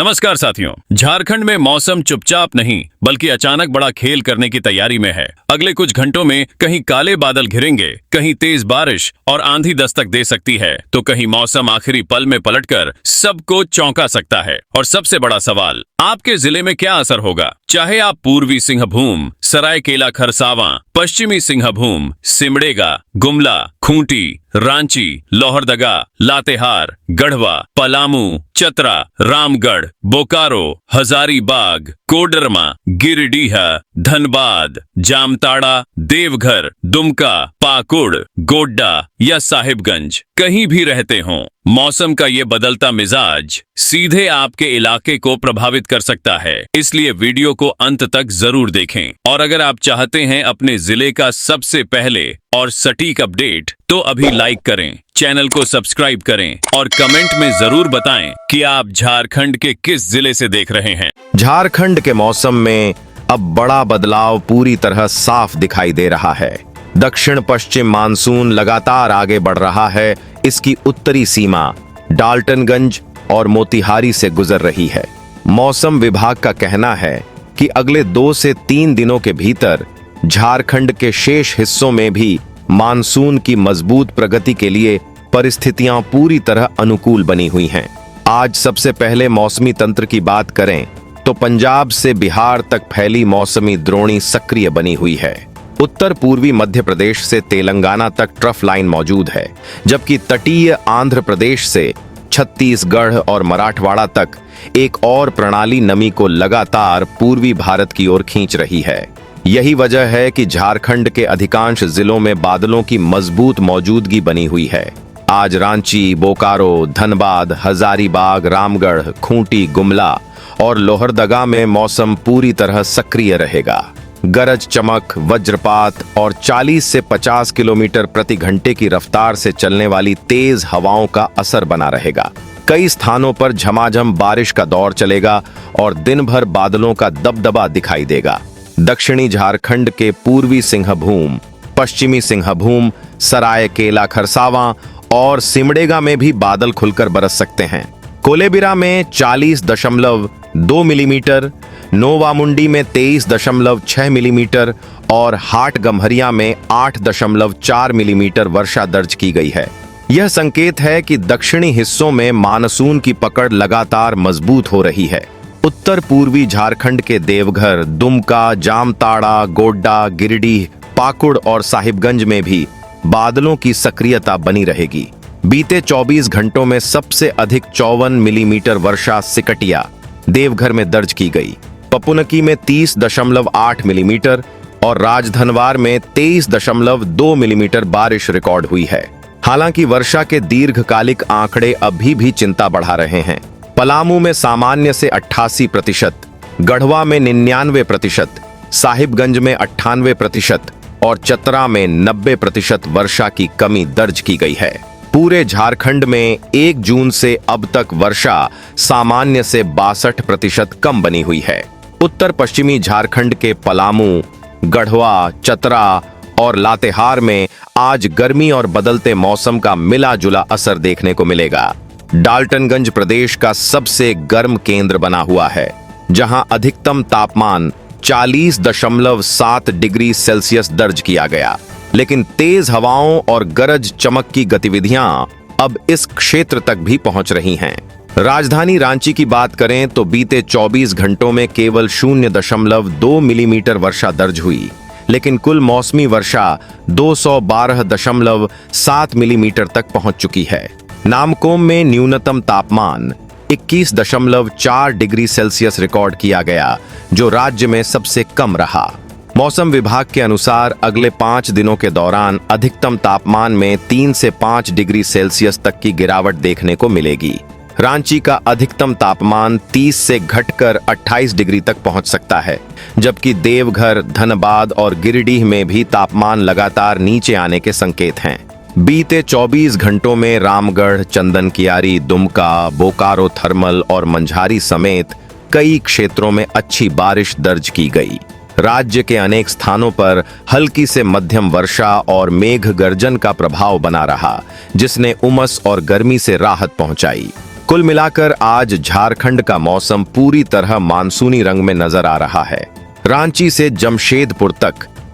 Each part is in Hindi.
नमस्कार साथियों। झारखंड में मौसम चुपचाप नहीं बल्कि अचानक बड़ा खेल करने की तैयारी में है। अगले कुछ घंटों में कहीं काले बादल घिरेंगे, कहीं तेज बारिश और आंधी दस्तक दे सकती है, तो कहीं मौसम आखिरी पल में पलटकर सबको चौंका सकता है। और सबसे बड़ा सवाल, आपके जिले में क्या असर होगा? चाहे आप पूर्वी सिंहभूम, सरायकेला खरसावां, पश्चिमी सिंहभूम, सिमडेगा, गुमला, खूंटी, रांची, लोहरदगा, लातेहार, गढ़वा, पलामू, चतरा, रामगढ़, बोकारो, हजारीबाग, कोडरमा, गिरिडीह, धनबाद, जामताड़ा, देवघर, दुमका, पाकुड़, गोड्डा या साहिबगंज कहीं भी रहते हों, मौसम का ये बदलता मिजाज सीधे आपके इलाके को प्रभावित कर सकता है। इसलिए वीडियो को अंत तक जरूर देखें। और अगर आप चाहते हैं अपने जिले का सबसे पहले और सटीक अपडेट, तो अभी लाइक करें, चैनल को सब्सक्राइब करें और कमेंट में जरूर बताएं कि आप झारखंड के किस जिले से देख रहे हैं। झारखंड के मौसम में अब बड़ा बदलाव पूरी तरह साफ दिखाई दे रहा है। दक्षिण पश्चिम मानसून लगातार आगे बढ़ रहा है। इसकी उत्तरी सीमा डाल्टनगंज और मोतिहारी से गुजर रही है। मौसम विभाग का कहना है कि अगले 2 से 3 दिनों के भीतर झारखंड के शेष हिस्सों में भी मानसून की मजबूत प्रगति के लिए परिस्थितियां पूरी तरह अनुकूल बनी हुई हैं। आज सबसे पहले मौसमी तंत्र की बात करें तो पंजाब से बिहार तक फैली मौसमी द्रोणी सक्रिय बनी हुई है। उत्तर पूर्वी मध्य प्रदेश से तेलंगाना तक ट्रफ लाइन मौजूद है, जबकि तटीय आंध्र प्रदेश से छत्तीसगढ़ और मराठवाड़ा तक एक और प्रणाली नमी को लगातार पूर्वी भारत की ओर खींच रही है। यही वजह है कि झारखंड के अधिकांश जिलों में बादलों की मजबूत मौजूदगी बनी हुई है। आज रांची, बोकारो, धनबाद, हजारीबाग, रामगढ़, खूंटी, गुमला और लोहरदगा में मौसम पूरी तरह सक्रिय रहेगा। गरज चमक, वज्रपात और 40 से 50 किलोमीटर प्रति घंटे की रफ्तार से चलने वाली तेज हवाओं का असर बना रहेगा। कई स्थानों पर झमाझम बारिश का दौर चलेगा और दिन भर बादलों का दबदबा दिखाई देगा। दक्षिणी झारखंड के पूर्वी सिंहभूम, पश्चिमी सिंहभूम, सरायकेला खरसावां और सिमडेगा में भी बादल खुलकर बरस सकते हैं। कोलेबिरा में 40.2 मिलीमीटर, नोवामुंडी में 23.6 मिलीमीटर और हाट गम्हरिया में 8.4 मिलीमीटर वर्षा दर्ज की गई है। यह संकेत है कि दक्षिणी हिस्सों में मानसून की पकड़ लगातार मजबूत हो रही है। उत्तर पूर्वी झारखंड के देवघर, दुमका, जामताड़ा, गोड्डा, गिरिडीह, पाकुड़ और साहिबगंज में भी बादलों की सक्रियता बनी रहेगी। बीते 24 घंटों में सबसे अधिक 54 मिलीमीटर वर्षा सिकटिया, देवघर में दर्ज की गई। पपुनकी में 30.8 मिलीमीटर और राजधनवार में 23.2 मिलीमीटर बारिश रिकॉर्ड हुई है। हालांकि वर्षा के दीर्घकालिक आंकड़े अभी भी चिंता बढ़ा रहे हैं। पलामू में सामान्य से 88%, गढ़वा में 99%, साहिबगंज में 98% और चतरा में 90% वर्षा की कमी दर्ज की गई है। पूरे झारखंड में 1 जून से अब तक वर्षा सामान्य से 62% कम बनी हुई है। उत्तर पश्चिमी झारखंड के पलामू, गढ़वा, चतरा और लातेहार में आज गर्मी और बदलते मौसम का मिला जुला असर देखने को मिलेगा। डाल्टनगंज प्रदेश का सबसे गर्म केंद्र बना हुआ है, जहां अधिकतम तापमान 40.7 डिग्री सेल्सियस दर्ज किया गया। लेकिन तेज हवाओं और गरज चमक की गतिविधियां अब इस क्षेत्र तक भी पहुंच रही हैं। राजधानी रांची की बात करें तो बीते 24 घंटों में केवल 0.2 मिलीमीटर वर्षा दर्ज हुई, लेकिन कुल मौसमी वर्षा 212.7 मिलीमीटर तक पहुंच चुकी है। नामकोम में न्यूनतम तापमान 21.4 डिग्री सेल्सियस रिकॉर्ड किया गया, जो राज्य में सबसे कम रहा। मौसम विभाग के अनुसार अगले 5 दिनों के दौरान अधिकतम तापमान में 3 से 5 डिग्री सेल्सियस तक की गिरावट देखने को मिलेगी। रांची का अधिकतम तापमान 30 से घटकर 28 डिग्री तक पहुंच सकता है, जबकि देवघर, धनबाद और गिरिडीह में भी तापमान लगातार नीचे आने के संकेत हैं। बीते 24 घंटों में रामगढ़, चंदनकियारी, दुमका, बोकारो थर्मल और मंझारी समेत कई क्षेत्रों में अच्छी बारिश दर्ज की गई। राज्य के अनेक स्थानों पर हल्की से मध्यम वर्षा और मेघ गर्जन का प्रभाव बना रहा, जिसने उमस और गर्मी से राहत पहुंचाई। कुल मिलाकर आज झारखंड का मौसम पूरी तरह मानसूनी रंग में नजर आ रहा है। रांची से जमशेदपुर तक,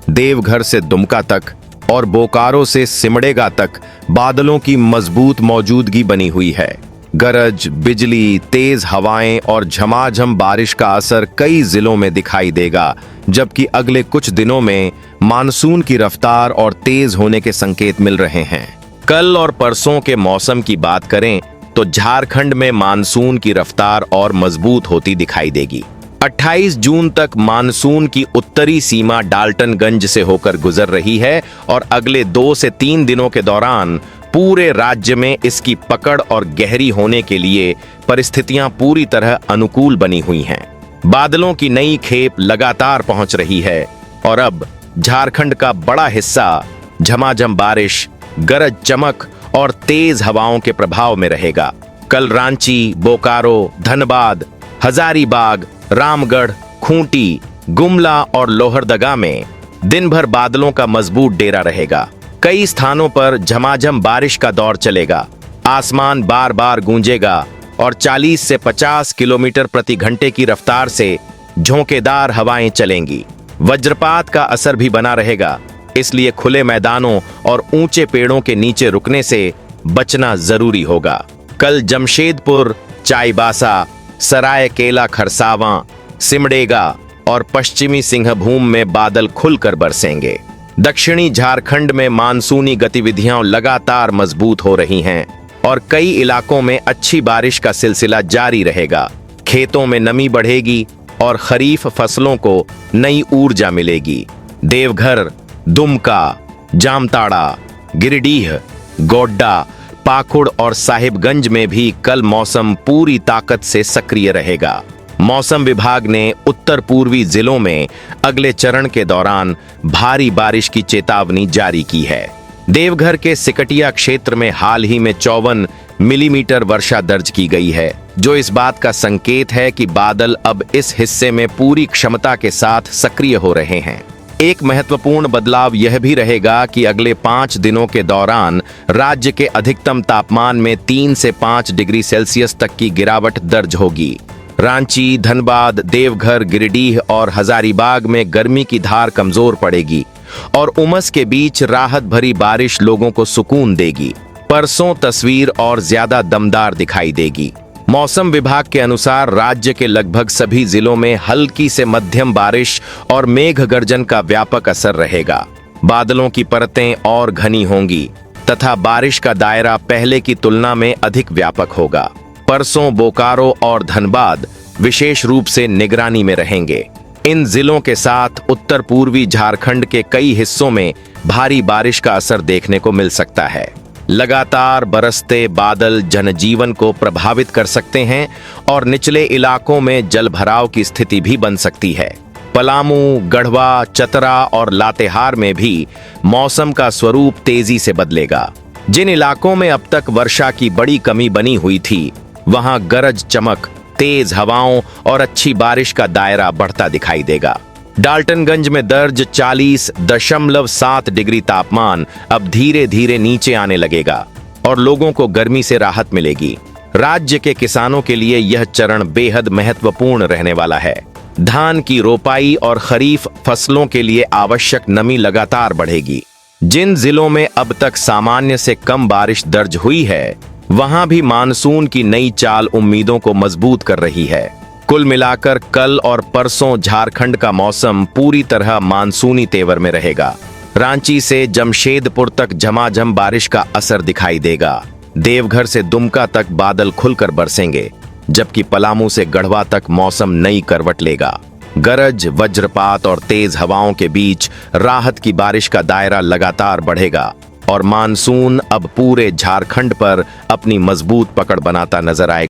देवघर से दुमका तक और बोकारो से सिमडेगा तक बादलों की मजबूत मौजूदगी बनी हुई है। गरज, बिजली, तेज हवाएं और झमाझम बारिश का असर कई जिलों में दिखाई देगा, जबकि अगले कुछ दिनों में मानसून की रफ्तार और तेज होने के संकेत मिल रहे हैं। कल और परसों के मौसम की बात करें तो झारखंड में मानसून की रफ्तार और मजबूत होती दिखाई देगी। 28 जून तक मानसून की उत्तरी सीमा डाल्टनगंज से होकर गुजर रही है और अगले 2 से 3 दिनों के दौरान पूरे राज्य में इसकी पकड़ और गहरी होने के लिए परिस्थितियां पूरी तरह अनुकूल बनी हुई हैं। बादलों की नई खेप लगातार पहुंच रही है और अब झारखंड का बड़ा हिस्सा झमाझम बारिश, गरज चमक और तेज हवाओं के प्रभाव में रहेगा। कल रांची, बोकारो, धनबाद, हजारीबाग, रामगढ़, खूंटी, गुमला और लोहरदगा में दिन भर बादलों का मजबूत डेरा रहेगा। कई स्थानों पर झमाझम बारिश का दौर चलेगा। आसमान बार बार गूंजेगा और 40 से 50 किलोमीटर प्रति घंटे की रफ्तार से झोंकेदार हवाएं चलेंगी। वज्रपात का असर भी बना रहेगा, इसलिए खुले मैदानों और ऊंचे पेड़ों के नीचे रुकने से बचना जरूरी होगा। कल जमशेदपुर, चाईबासा, सरायकेला खरसावां, सिमडेगा और पश्चिमी सिंहभूम में बादल खुलकर बरसेंगे। दक्षिणी झारखंड में मानसूनी गतिविधियां लगातार मजबूत हो रही हैं और कई इलाकों में अच्छी बारिश का सिलसिला जारी रहेगा। खेतों में नमी बढ़ेगी और खरीफ फसलों को नई ऊर्जा मिलेगी। देवघर, दुमका, जामताड़ा, गिरिडीह, गोड्डा, पाकुड़ और साहिबगंज में भी कल मौसम पूरी ताकत से सक्रिय रहेगा। मौसम विभाग ने उत्तर पूर्वी जिलों में अगले चरण के दौरान भारी बारिश की चेतावनी जारी की है। देवघर के सिकटिया क्षेत्र में हाल ही में 54 मिलीमीटर वर्षा दर्ज की गई है, जो इस बात का संकेत है कि बादल अब इस हिस्से में पूरी क्षमता के साथ सक्रिय हो रहे हैं। एक महत्वपूर्ण बदलाव यह भी रहेगा कि अगले 5 दिनों के दौरान राज्य के अधिकतम तापमान में 3 से 5 डिग्री सेल्सियस तक की गिरावट दर्ज होगी। रांची, धनबाद, देवघर, गिरिडीह और हजारीबाग में गर्मी की धार कमजोर पड़ेगी और उमस के बीच राहत भरी बारिश लोगों को सुकून देगी। परसों तस्वीर और ज्यादा दमदार दिखाई देगी। मौसम विभाग के अनुसार राज्य के लगभग सभी जिलों में हल्की से मध्यम बारिश और मेघ गर्जन का व्यापक असर रहेगा। बादलों की परतें और घनी होंगी तथा बारिश का दायरा पहले की तुलना में अधिक व्यापक होगा। परसों बोकारो और धनबाद विशेष रूप से निगरानी में रहेंगे। इन जिलों के साथ उत्तर पूर्वी झारखंड के कई हिस्सों में भारी बारिश का असर देखने को मिल सकता है। लगातार बरसते बादल जनजीवन को प्रभावित कर सकते हैं और निचले इलाकों में जलभराव की स्थिति भी बन सकती है। पलामू, गढ़वा, चतरा और लातेहार में भी मौसम का स्वरूप तेजी से बदलेगा। जिन इलाकों में अब तक वर्षा की बड़ी कमी बनी हुई थी, वहां गरज चमक, तेज हवाओं और अच्छी बारिश का दायरा बढ़ता दिखाई देगा। डाल्टनगंज में दर्ज 40.7 डिग्री तापमान अब धीरे धीरे नीचे आने लगेगा और लोगों को गर्मी से राहत मिलेगी। राज्य के किसानों के लिए यह चरण बेहद महत्वपूर्ण रहने वाला है। धान की रोपाई और खरीफ फसलों के लिए आवश्यक नमी लगातार बढ़ेगी। जिन जिलों में अब तक सामान्य से कम बारिश दर्ज हुई है, वहां भी मानसून की नई चाल उम्मीदों को मजबूत कर रही है। कुल मिलाकर कल और परसों झारखंड का मौसम पूरी तरह मानसूनी तेवर में रहेगा। रांची से जमशेदपुर तक झमाझम बारिश का असर दिखाई देगा। देवघर से दुमका तक बादल खुलकर बरसेंगे, जबकि पलामू से गढ़वा तक मौसम नई करवट लेगा। गरज, वज्रपात और तेज हवाओं के बीच राहत की बारिश का दायरा लगातार बढ़ेगा और मानसून अब पूरे झारखंड पर अपनी मजबूत पकड़ बनाता नजर आएगा।